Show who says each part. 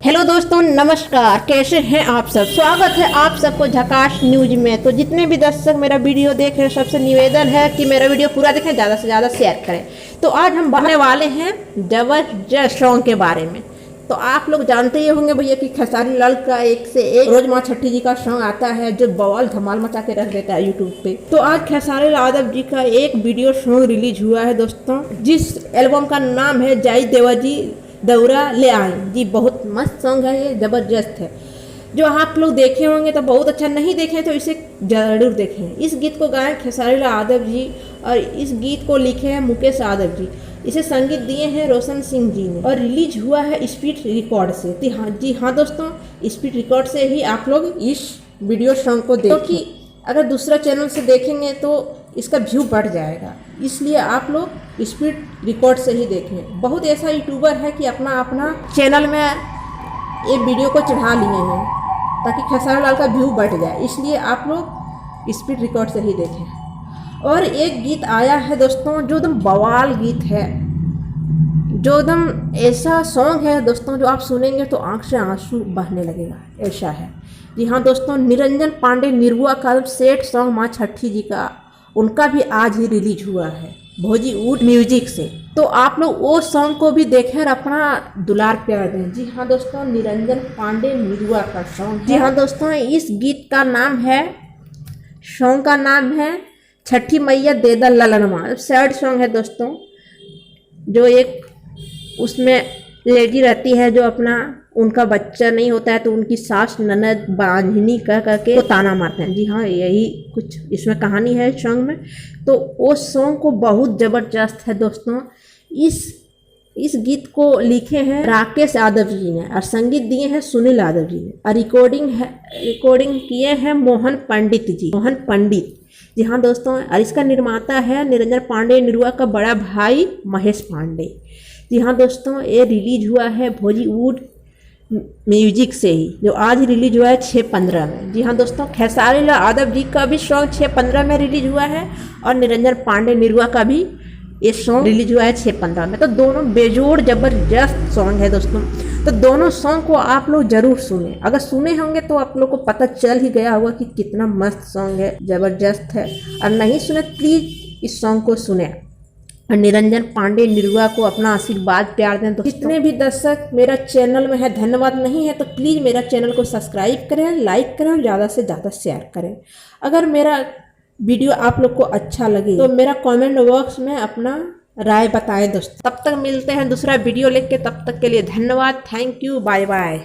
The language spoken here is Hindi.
Speaker 1: हेलो दोस्तों, नमस्कार। कैसे हैं आप सब? स्वागत है आप सबको झकास न्यूज में। तो जितने भी दर्शक मेरा वीडियो देख रहे हैं, सबसे निवेदन है कि मेरा वीडियो पूरा देखें, ज़्यादा से ज़्यादा शेयर करें। तो आज हम बढ़ने वाले हैं जबरदस्त सॉन्ग के बारे में। तो आप लोग जानते ही होंगे भैया कि खेसारी लाल का एक से एक रोज माँ छठी जी का सॉन्ग आता है जो बवाल धमाल मचा के रख देता है यूट्यूब पे। तो आज खेसारी लाल यादव जी का एक वीडियो सॉन्ग रिलीज हुआ है दोस्तों, जिस एल्बम का नाम है जाई देवा जी दौरा ले आए जी। बहुत मस्त सॉन्ग है, ये ज़बरदस्त है। जो आप लोग देखे होंगे तो बहुत अच्छा, नहीं देखे तो इसे ज़रूर देखें। इस गीत को गाए खेसारी लाल यादव जी और इस गीत को लिखे हैं मुकेश यादव जी। इसे संगीत दिए हैं रोशन सिंह जी ने और रिलीज हुआ है स्पीड रिकॉर्ड से। जी हाँ दोस्तों, स्पीड रिकॉर्ड से ही आप लोग इस वीडियो सॉन्ग को देखें, क्योंकि अगर दूसरा चैनल से देखेंगे तो इसका व्यू बढ़ जाएगा, इसलिए आप लोग स्पीड रिकॉर्ड से ही देखें। बहुत ऐसा यूट्यूबर है कि अपना चैनल में एक वीडियो को चढ़ा लिए हैं ताकि खेसारी लाल का व्यू बढ़ जाए, इसलिए आप लोग स्पीड रिकॉर्ड से ही देखें। और एक गीत आया है दोस्तों जो एकदम बवाल गीत है, जो एकदम ऐसा सॉन्ग है दोस्तों जो आप सुनेंगे तो आँख से आंसू बहने लगेगा, ऐसा है। जी हाँ दोस्तों, निरंजन पांडे निरुआ का सेट सॉन्ग माँ छठी जी का, उनका भी आज ही रिलीज हुआ है भोजीवुड म्यूजिक से। तो आप लोग वो सॉन्ग को भी देखें और अपना दुलार प्यार दें। जी हाँ दोस्तों, निरंजन पांडे निरुआ का सॉन्ग। जी हाँ दोस्तों, इस गीत का नाम है, सॉन्ग का नाम है छठी मैया दे दा ललनमा। सैड सॉन्ग है दोस्तों, जो एक उसमें लेडी रहती है जो अपना उनका बच्चा नहीं होता है तो उनकी सास ननद बांझनी कह करके वो ताना मारते हैं। जी हाँ, यही कुछ इसमें कहानी है सॉन्ग में। तो वो सॉन्ग को बहुत ज़बरदस्त है दोस्तों। इस गीत को लिखे हैं राकेश यादव जी ने और संगीत दिए हैं सुनील यादव जी ने और रिकॉर्डिंग किए हैं मोहन पंडित। जी हाँ दोस्तों, और इसका निर्माता है निरंजन पांडे निरुआ का बड़ा भाई महेश पांडे। जी हाँ दोस्तों, ये रिलीज हुआ है भोजीवुड म्यूजिक से ही, जो आज रिलीज हुआ है 6/15 में। जी हाँ दोस्तों, खेसारी लाल यादव जी का भी सॉन्ग 6/15 में रिलीज हुआ है और निरंजन पांडे निरुआ का भी ये सॉन्ग रिलीज हुआ है 6/15 में। तो दोनों बेजोड़ ज़बरदस्त सॉन्ग है दोस्तों। तो दोनों सॉन्ग को आप लोग जरूर सुने। अगर सुने होंगे तो आप लोग को पता चल ही गया होगा कि कितना मस्त सॉन्ग है, ज़बरदस्त है। और नहीं सुने प्लीज़ इस सॉन्ग को सुने और निरंजन पांडे निरुआ को अपना आशीर्वाद प्यार दें। तो जितने भी दर्शक मेरा चैनल में है, धन्यवाद नहीं है तो प्लीज़ मेरा चैनल को सब्सक्राइब करें, लाइक करें और ज़्यादा से ज़्यादा शेयर करें। अगर मेरा वीडियो आप लोग को अच्छा लगे तो मेरा कमेंट बॉक्स में अपना राय बताएं दोस्तों। तब तक मिलते हैं दूसरा वीडियो लेके, तब तक के लिए धन्यवाद, थैंक यू, बाय बाय।